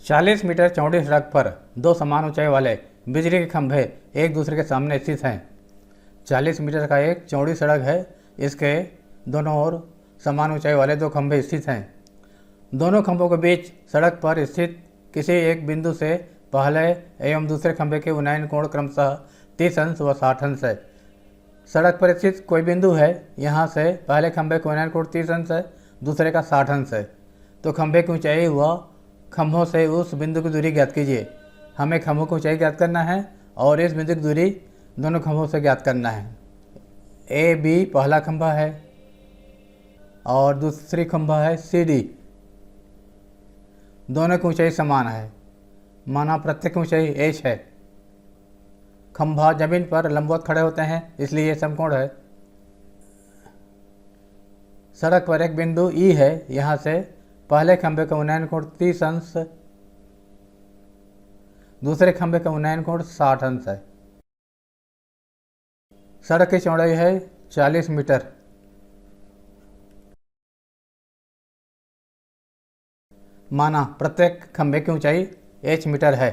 40 metre चौड़ी सड़क पर दो समान ऊंचाई वाले बिजली के खंभे एक दूसरे के सामने स्थित हैं। 40 मीटर का एक चौड़ी सड़क है। इसके दोनों ओर समान ऊंचाई वाले दो खंभे स्थित हैं। दोनों खंभों के बीच सड़क पर स्थित किसी एक बिंदु से पहले एवं दूसरे खंभे के उन्नयन कोण क्रमशः 30 अंश व 60 अंश है। सड़क पर स्थित कोई बिंदु है, यहाँ से पहले खंभे का उन्नयन कोण 30 अंश है, दूसरे का 60 अंश है। तो खंभे की ऊंचाई व खंभों से उस बिंदु की दूरी ज्ञात कीजिए। हमें खंभों की ऊंचाई ज्ञात करना है और इस बिंदु की दूरी दोनों खंभों से ज्ञात करना है। ए बी पहला खंभा है और दूसरी खंभा है सी डी। दोनों की ऊंचाई समान है, माना प्रत्येक ऊंचाई एच है। खंभा जमीन पर लंबवत खड़े होते हैं, इसलिए ये समकोण है। सड़क पर एक बिंदु ई है, यहाँ से पहले खंभे का उन्नयन कोण 30 अंश, दूसरे खंभे का उन्नयन कोण 60 अंश है। सड़क की चौड़ाई है 40 मीटर। माना प्रत्येक खंभे की ऊंचाई h मीटर है।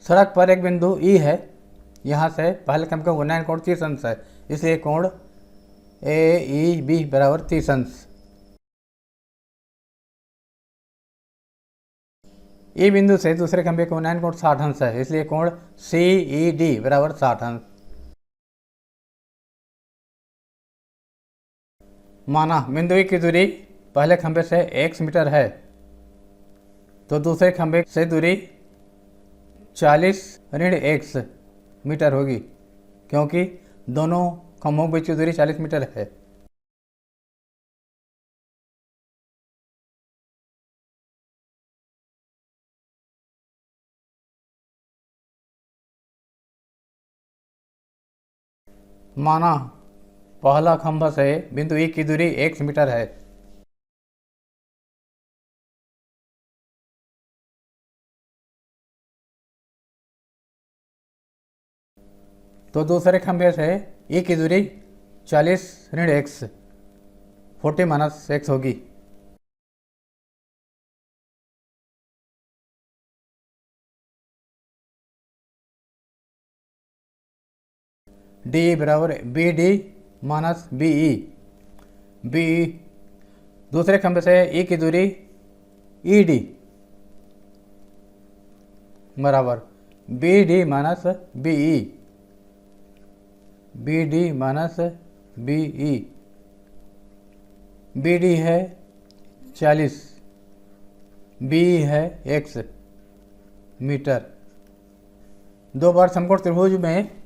सड़क पर एक बिंदु ई है, यहाँ से पहले खंभे का उन्नयन कोण 30 अंश है, इसलिए कोण ए ई बी बराबर 30 अंश। ई बिंदु से दूसरे खंभे का उन्नयन कोण 60 अंश है, इसलिए कोण सी ई डी बराबर 60 अंश। माना बिंदु ई की दूरी पहले खंभे से x मीटर है, तो दूसरे खंभे से दूरी 40 ऋण x मीटर होगी, क्योंकि दोनों खंभों के बीच की दूरी 40 मीटर है। माना पहला खंभा से बिंदु ई की दूरी x मीटर है, तो दूसरे खंभे से ई की दूरी 40 ऋण x 40 माइनस x होगी। डी बराबर B D minus B E. B दूसरे खंभे से ई की दूरी ई डी बराबर B D minus B E. B D minus B E. B D है 40, बी ई है x मीटर। दो बार समकोण त्रिभुज में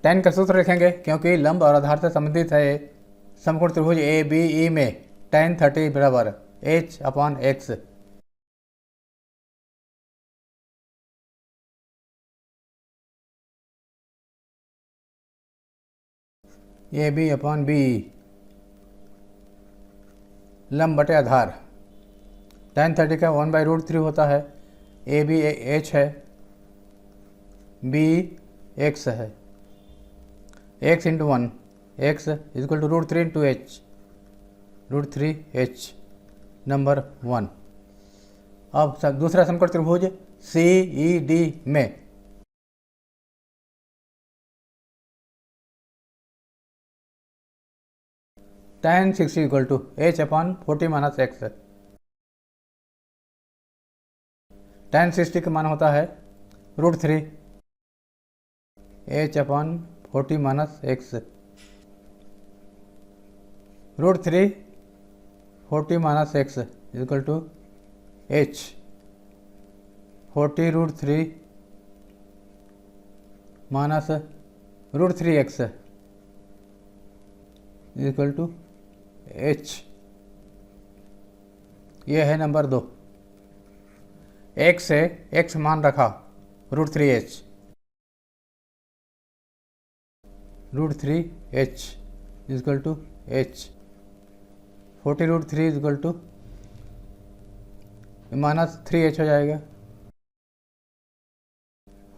tan का सूत्र लिखेंगे, क्योंकि लंब और आधार से संबंधित है। समकोण त्रिभुज ए बी ई में tan 30 बराबर h/x। A B upon B E लंब बटे आधार। tan 30 का 1/√3 होता है। ए बी h है, बी x है। x into 1 x equal to √3 into h, √3h number 1। अब दूसरा समकोण त्रिभुज सी ई डी में tan 60 equal to h/40 minus x। tan 60 का मान होता है √3 h/40 minus x। √3 40 minus x equal to h 40 √3 minus √3x equal to h। यह है नंबर 2। x से x मान रखा √3h, √3h equal to h। 40 √3 equal to -3h हो जाएगा।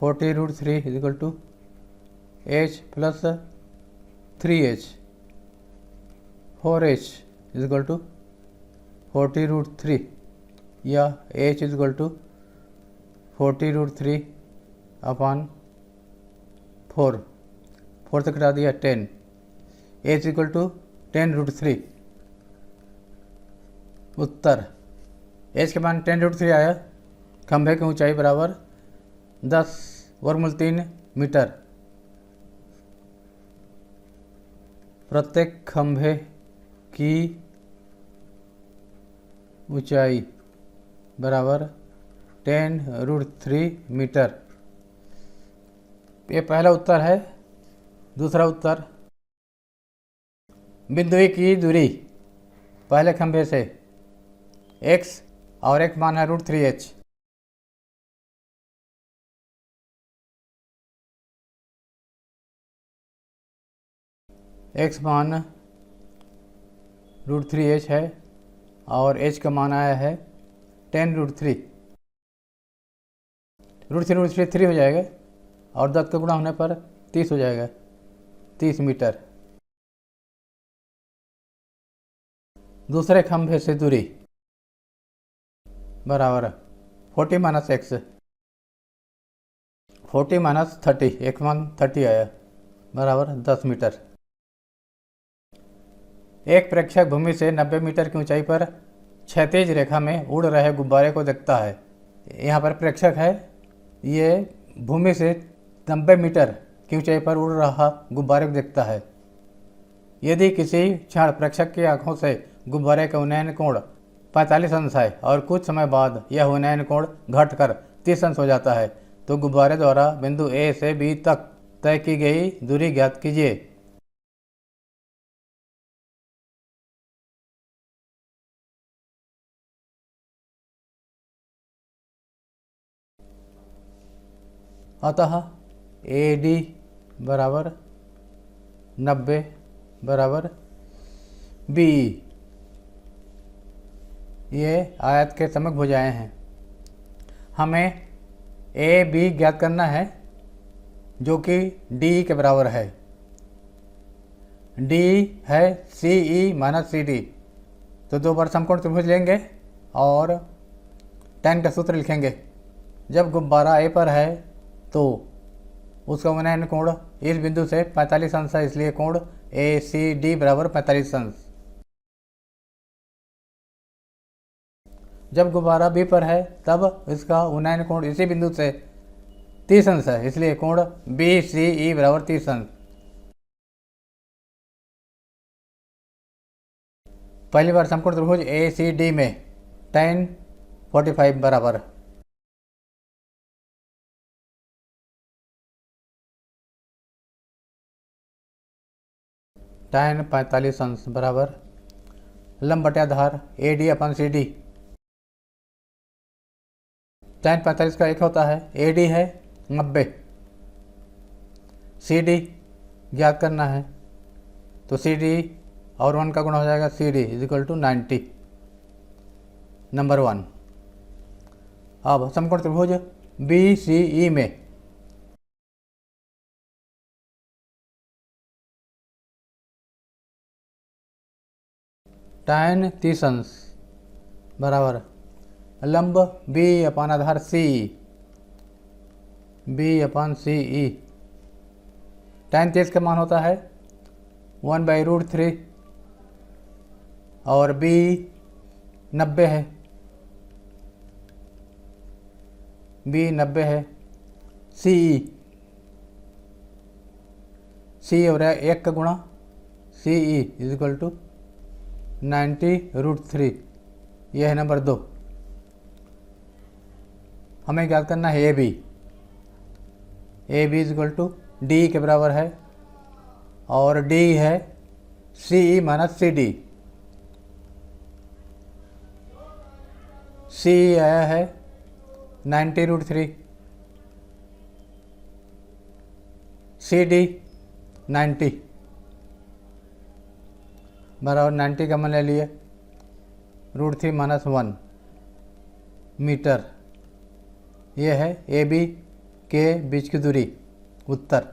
40 √3 equal to H plus 3h, 4h is equal to 40√3 या h is equal to 40√3 upon 4 से कटा दिया 10, h इक्वल टू 10√3। उत्तर h के मान 10√3 आया। खंभे की ऊंचाई बराबर 10√3 मीटर। प्रत्येक खंभे की ऊंचाई बराबर 10√3 मीटर। ये पहला उत्तर है। दूसरा उत्तर, बिंदु ए की दूरी पहले खंभे से x और एक मान है √3h। x मान √3h है और h का मान आया है 10√3। √3 3 हो जाएगा और 10 का गुणा होने पर 30 हो जाएगा, 30 मीटर। दूसरे खंभे से दूरी बराबर 40 - x, 40 - 30, एक मान 30 आया बराबर 10 मीटर। एक प्रेक्षक भूमि से 90 मीटर की ऊंचाई पर क्षैतिज रेखा में उड़ रहे गुब्बारे को देखता है। यहाँ पर प्रेक्षक है, ये भूमि से 90 मीटर की ऊंचाई पर उड़ रहा गुब्बारे को देखता है। यदि किसी क्षण प्रेक्षक की आंखों से गुब्बारे का उन्नयन कोण 45 अंश है और कुछ समय बाद यह उन्नयन कोण घटकर 30 अंश हो जाता है, तो गुब्बारे द्वारा बिंदु ए से बी तक तय की गई दूरी ज्ञात कीजिए। अतः AD बराबर 90 बराबर BE। ये आयत के समक भुजाएं हैं। हमें AB ज्ञात करना है जो कि DE के बराबर है। DE है CE - CD, तो दो बार समकोण त्रिभुज लेंगे और tan का सूत्र लिखेंगे। जब गुब्बारा A पर है तो उसका उन्नयन कोण इस बिंदु से 45 अंश है, इसलिए कोण ACD बराबर 45 अंश। जब गुब्बारा B पर है तब इसका उन्नयन कोण इसी बिंदु से 30 अंश है, इसलिए कोण BCE बराबर 30 अंश। पहली बार समकोण त्रिभुज ACD में tan 45 बराबर tan 45 अंश बराबर लंब बटे आधार AD अपन CD। tan 45 का एक होता है, AD है 90, CD ज्ञात करना है, तो CD और 1 का गुणा हो जाएगा CD is equal to 90, number 1। अब समकोण त्रिभुज BCE में tan 30 अंश बराबर लंब B अपान आधार CE, B अपान CE। tan 30 का मान होता है 1/√3 और B 90 है, B 90 है। CE हो रहा है 1 का गुणा CE इज इक्वल टू 90√3, यह है नंबर 2। हमें ज्ञात करना है AB is equal to D के बराबर है और D है CE - CD। CE आया है 90√3, CD 90 बराबर 90 का मान ले लिए √3 - 1 मीटर। यह है AB के बीच की दूरी। उत्तर